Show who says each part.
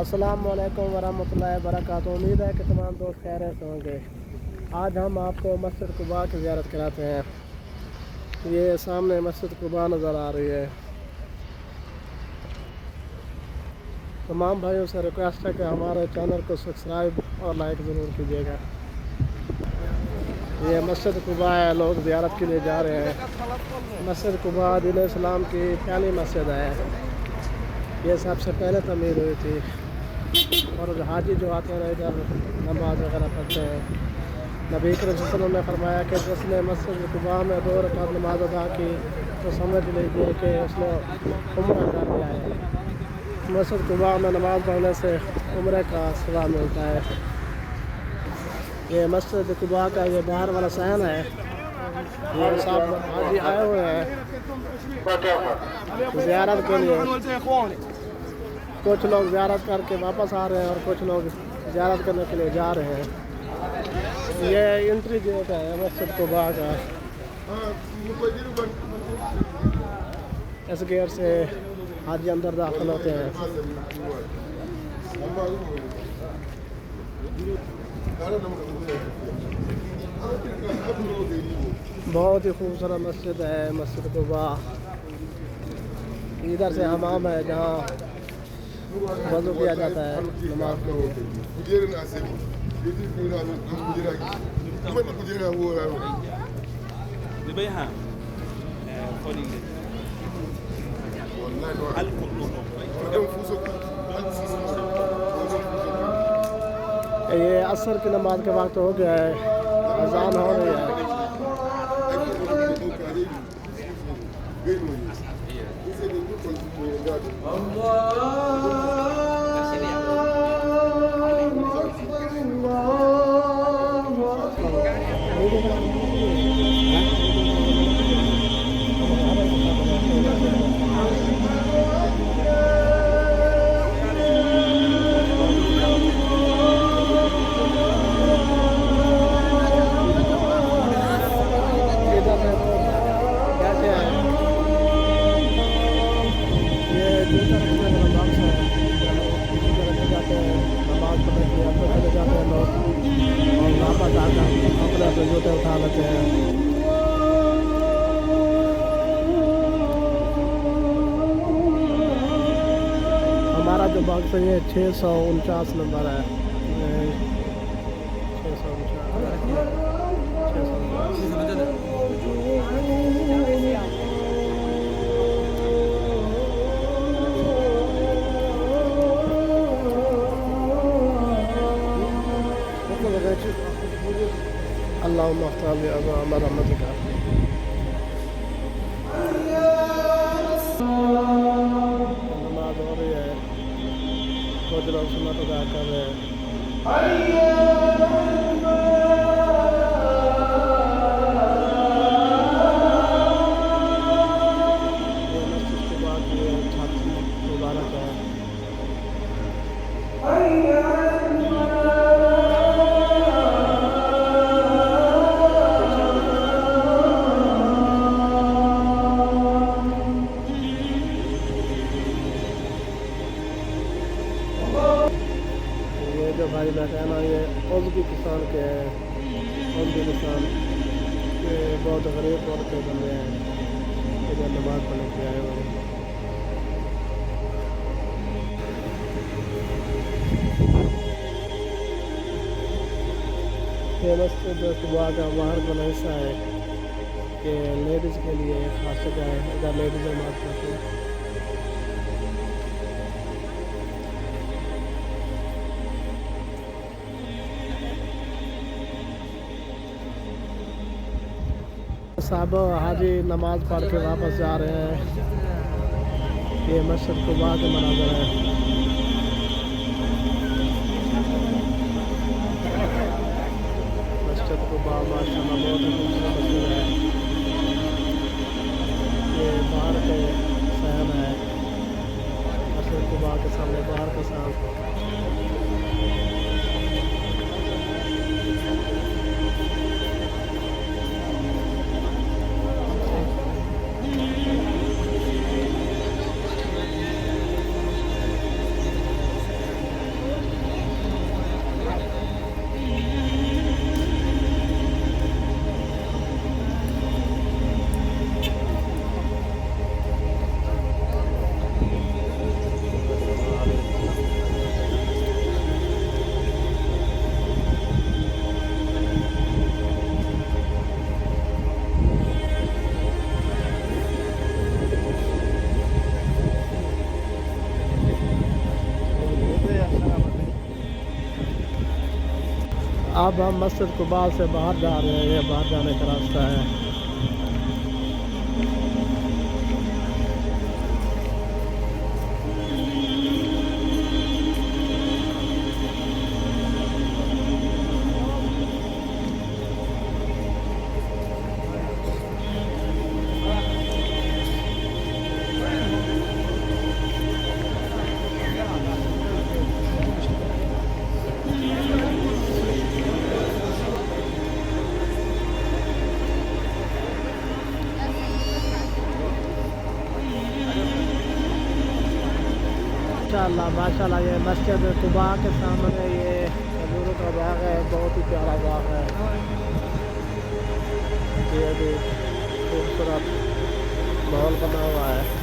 Speaker 1: अस्सलाम वालेकुम वरहमतुल्लाहि वबरकातुहू। उम्मीद है कि तमाम दोस्त खैरियत से होंगे। आज हम आपको मस्जिद कुबा की ज़ियारत कराते हैं। ये सामने मस्जिद कुबा नज़र आ रही है। तमाम भाइयों से रिक्वेस्ट है कि हमारे चैनल को सब्सक्राइब और लाइक ज़रूर कीजिएगा। ये मस्जिद कुबा है, लोग ज़ियारत के लिए जा रहे हैं। मस्जिद कुबा दीन इस्लाम की पहली मस्जिद है। ये सबसे पहले तमीर हुई थी और हाजी जो आते हैं इधर नमाज वगैरह पढ़ते हैं। नबी करीम सल्लल्लाहु अलैहि वसल्लम ने फरमाया कि जिसने मस्जिद कुबा में 2 रकात नमाज अदा की तो समझ लीजिए कि उसने उम्रा कर लिया है। मस्जिद कुबा में नमाज पढ़ने से उम्रे का सवाब मिलता है। ये मस्जिद कुबा का ये बाहर वाला सहन है। ये सब हाजी आए हुए हैं ज़ियारत के लिए। कुछ लोग ज़ियारत करके वापस आ रहे हैं और कुछ लोग ज़ियारत करने के लिए जा रहे हैं। ये एंट्री गेट है मस्जिद कुबा का। इस गेट से हाजी अंदर दाखिल होते हैं। बहुत ही खूबसूरत मस्जिद है मस्जिद कुबा। इधर से हमाम है जहाँ वज़ू किया जाता है नमाज के लिए। ये असर की नमाज के वक्त हो गया है, अजान हो रही है। जूते उठा लेते हैं। हमारा जो बॉक्स है ये 649 नंबर है। 649 अल्लाहुम्मा अफ़्ताह लि रहमतिका। नमाज हो रही है, कुछ लोग सुन्नत अदा कर रहे हैं। ये मस्जिद के बाद ये छाती मुबारक है। जो भाई बैठे हैं ना ये उज़्बेकिस्तान के हैं। उज़्बेकिस्तान के बहुत गरीब और के बंदे हैं, इधर नमाज़ पढ़ने के आए हुए हैं। ये मस्जिद कुबा का बाहर वाला हिस्सा है कि लेडीज़ के लिए खास जगह है, इधर लेडीज़ नमाज़ पढ़ती हैं। साहब हाजी नमाज पढ़ के वापस जा रहे हैं। ये मस्जिद कुबा के मनाज़र है। मस्जिद कुबा माशाअल्लाह बहुत ही खूबसूरत मस्जिद है। ये बाहर के सहन है मस्जिद कुबा के सामने बाहर का सहन। अब हम मस्जिद कुबा से बाहर जा रहे हैं, ये बाहर जाने का रास्ता है। माशाल्लाह ये मस्जिद कुबा के सामने ये खजूरों का बाग है, बहुत ही प्यारा बाग है। ये भी खूबसूरत माहौल बना हुआ है।